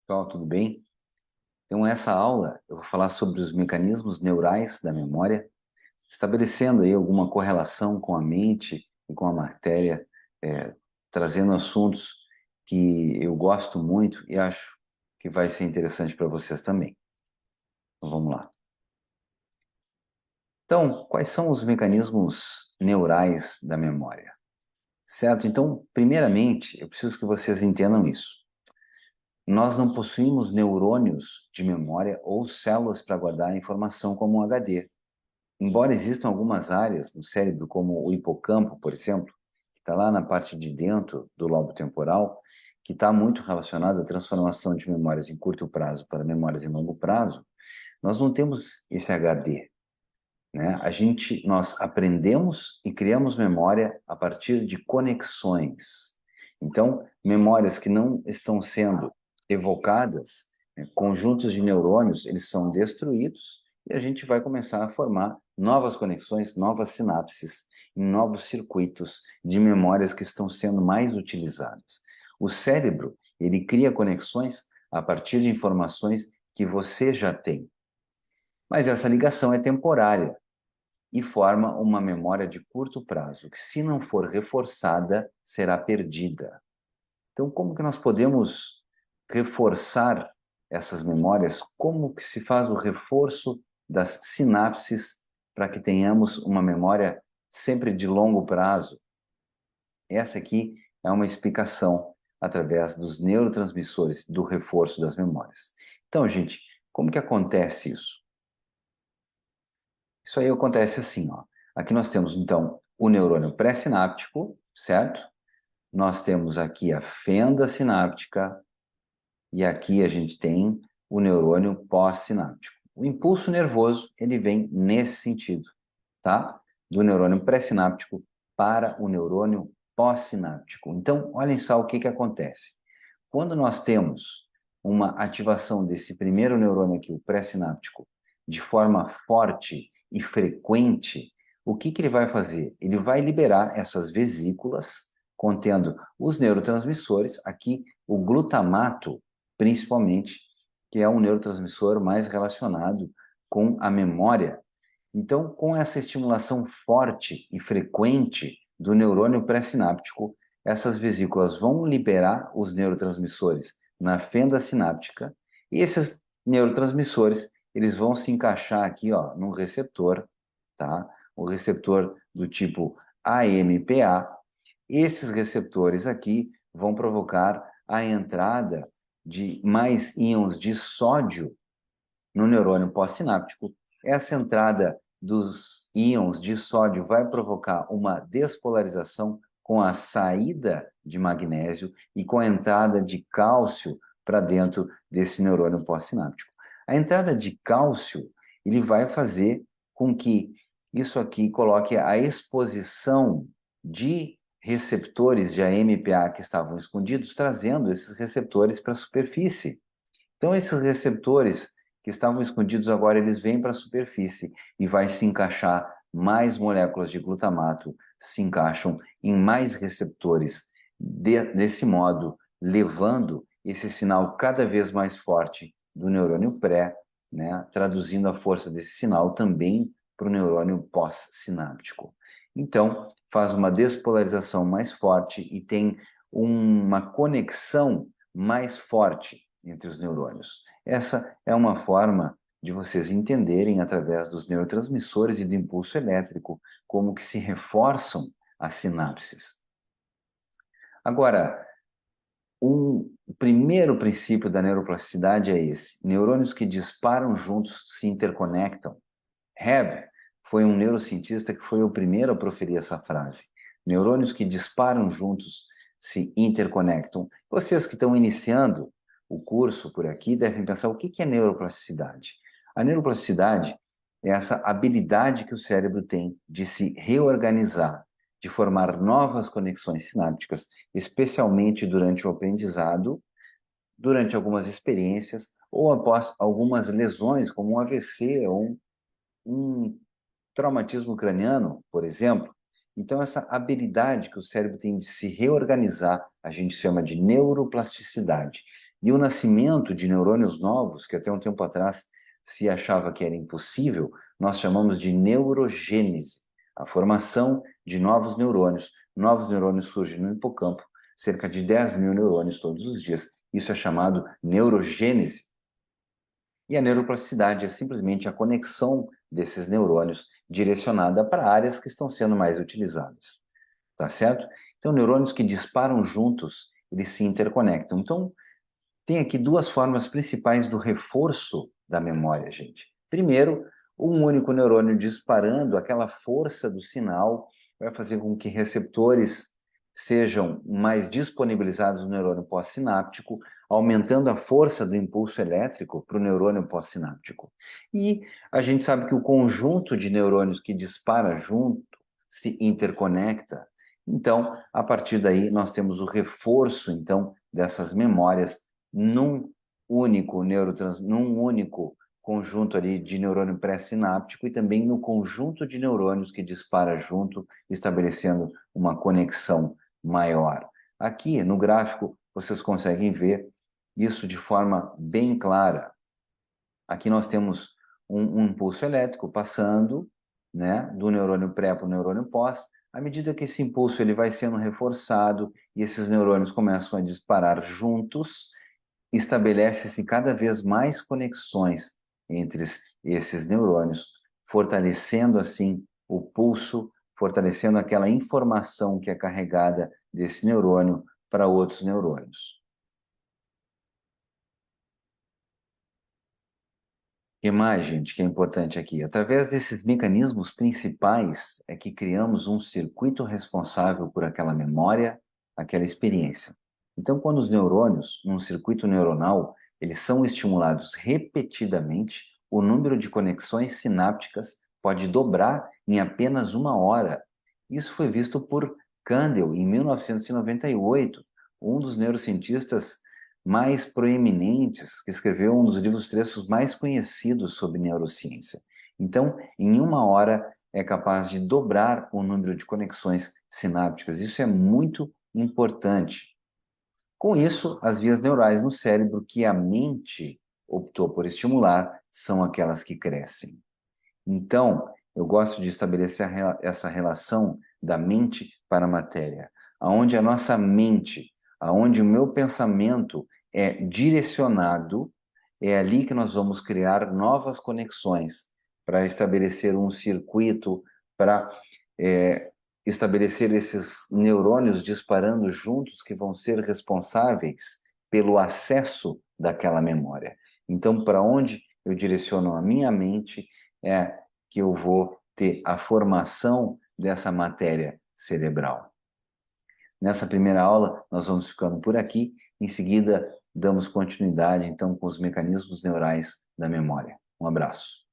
Pessoal, tudo bem? Então, essa aula eu vou falar sobre os mecanismos neurais da memória, estabelecendo aí alguma correlação com a mente e com a matéria, trazendo assuntos que eu gosto muito e acho que vai ser interessante para vocês também. Então, vamos lá. Então, quais são os mecanismos neurais da memória? Certo? Então, primeiramente, eu preciso que vocês entendam isso. Nós não possuímos neurônios de memória ou células para guardar a informação como um HD. Embora existam algumas áreas no cérebro, como o hipocampo, por exemplo, que está lá na parte de dentro do lobo temporal, que está muito relacionado à transformação de memórias em curto prazo para memórias em longo prazo, nós não temos esse HD, né? Nós aprendemos e criamos memória a partir de conexões. Então, memórias que não estão sendo evocadas, né, conjuntos de neurônios, eles são destruídos e a gente vai começar a formar novas conexões, novas sinapses, em novos circuitos de memórias que estão sendo mais utilizadas. O cérebro, ele cria conexões a partir de informações que você já tem. Mas essa ligação é temporária e forma uma memória de curto prazo, que se não for reforçada, será perdida. Então, como que nós podemos reforçar essas memórias? Como que se faz o reforço das sinapses para que tenhamos uma memória sempre de longo prazo? Essa aqui é uma explicação através dos neurotransmissores do reforço das memórias. Então, gente, como que acontece isso? Isso aí acontece assim, ó. Aqui nós temos, então, o neurônio pré-sináptico, certo? Nós temos aqui a fenda sináptica e aqui a gente tem o neurônio pós-sináptico. O impulso nervoso, ele vem nesse sentido, tá? Do neurônio pré-sináptico para o neurônio pós-sináptico. Então, olhem só o que que acontece. Quando nós temos uma ativação desse primeiro neurônio aqui, o pré-sináptico, de forma forte e frequente, o que que ele vai fazer? Ele vai liberar essas vesículas contendo os neurotransmissores, aqui o glutamato, principalmente, que é um neurotransmissor mais relacionado com a memória. Então, com essa estimulação forte e frequente do neurônio pré-sináptico, essas vesículas vão liberar os neurotransmissores na fenda sináptica e esses neurotransmissores, eles vão se encaixar aqui, ó, num receptor, tá? O receptor do tipo AMPA. Esses receptores aqui vão provocar a entrada de mais íons de sódio no neurônio pós-sináptico. Essa entrada dos íons de sódio vai provocar uma despolarização com a saída de magnésio e com a entrada de cálcio para dentro desse neurônio pós-sináptico. A entrada de cálcio, ele vai fazer com que isso aqui coloque a exposição de receptores de AMPA que estavam escondidos, trazendo esses receptores para a superfície. Então, esses receptores que estavam escondidos agora, eles vêm para a superfície e vai se encaixar mais moléculas de glutamato, se encaixam em mais receptores, desse modo, levando esse sinal cada vez mais forte do neurônio pré, né, traduzindo a força desse sinal também para o neurônio pós-sináptico. Então, faz uma despolarização mais forte e tem uma conexão mais forte entre os neurônios. Essa é uma forma de vocês entenderem, através dos neurotransmissores e do impulso elétrico, como que se reforçam as sinapses. Agora, o primeiro princípio da neuroplasticidade é esse: neurônios que disparam juntos se interconectam. Hebb foi um neurocientista que foi o primeiro a proferir essa frase. Neurônios que disparam juntos se interconectam. Vocês que estão iniciando o curso por aqui devem pensar o que é neuroplasticidade. A neuroplasticidade é essa habilidade que o cérebro tem de se reorganizar, de formar novas conexões sinápticas, especialmente durante o aprendizado, durante algumas experiências ou após algumas lesões, como um AVC ou um traumatismo craniano, por exemplo. Então, essa habilidade que o cérebro tem de se reorganizar, a gente chama de neuroplasticidade. E o nascimento de neurônios novos, que até um tempo atrás se achava que era impossível, nós chamamos de neurogênese, a formação de novos neurônios. Novos neurônios surgem no hipocampo, cerca de 10 mil neurônios todos os dias. Isso é chamado neurogênese. E a neuroplasticidade é simplesmente a conexão desses neurônios direcionada para áreas que estão sendo mais utilizadas. Tá certo? Então, neurônios que disparam juntos, eles se interconectam. Então, tem aqui duas formas principais do reforço da memória, gente. Primeiro, um único neurônio disparando, aquela força do sinal vai fazer com que receptores sejam mais disponibilizados no neurônio pós-sináptico, aumentando a força do impulso elétrico para o neurônio pós-sináptico. E a gente sabe que o conjunto de neurônios que dispara junto se interconecta. Então, a partir daí, nós temos o reforço, então, dessas memórias num num único conjunto ali de neurônio pré-sináptico e também no conjunto de neurônios que dispara junto, estabelecendo uma conexão maior. Aqui no gráfico vocês conseguem ver isso de forma bem clara. Aqui nós temos um impulso elétrico passando, né, do neurônio pré para o neurônio pós. À medida que esse impulso ele vai sendo reforçado e esses neurônios começam a disparar juntos, estabelece-se cada vez mais conexões entre esses neurônios, fortalecendo assim o pulso, fortalecendo aquela informação que é carregada desse neurônio para outros neurônios. O que mais, gente, que é importante aqui? Através desses mecanismos principais é que criamos um circuito responsável por aquela memória, aquela experiência. Então, quando os neurônios, num circuito neuronal, eles são estimulados repetidamente, o número de conexões sinápticas pode dobrar em apenas uma hora. Isso foi visto por Kandel em 1998, um dos neurocientistas mais proeminentes, que escreveu um dos livros textos mais conhecidos sobre neurociência. Então, em uma hora, é capaz de dobrar o número de conexões sinápticas. Isso é muito importante. Com isso, as vias neurais no cérebro que a mente optou por estimular são aquelas que crescem. Então, eu gosto de estabelecer essa relação da mente para a matéria, aonde a nossa mente, aonde o meu pensamento é direcionado, é ali que nós vamos criar novas conexões para estabelecer um circuito, para estabelecer esses neurônios disparando juntos que vão ser responsáveis pelo acesso daquela memória. Então, para onde eu direciono a minha mente é que eu vou ter a formação dessa matéria cerebral. Nessa primeira aula, nós vamos ficando por aqui. Em seguida, damos continuidade, então, com os mecanismos neurais da memória. Um abraço.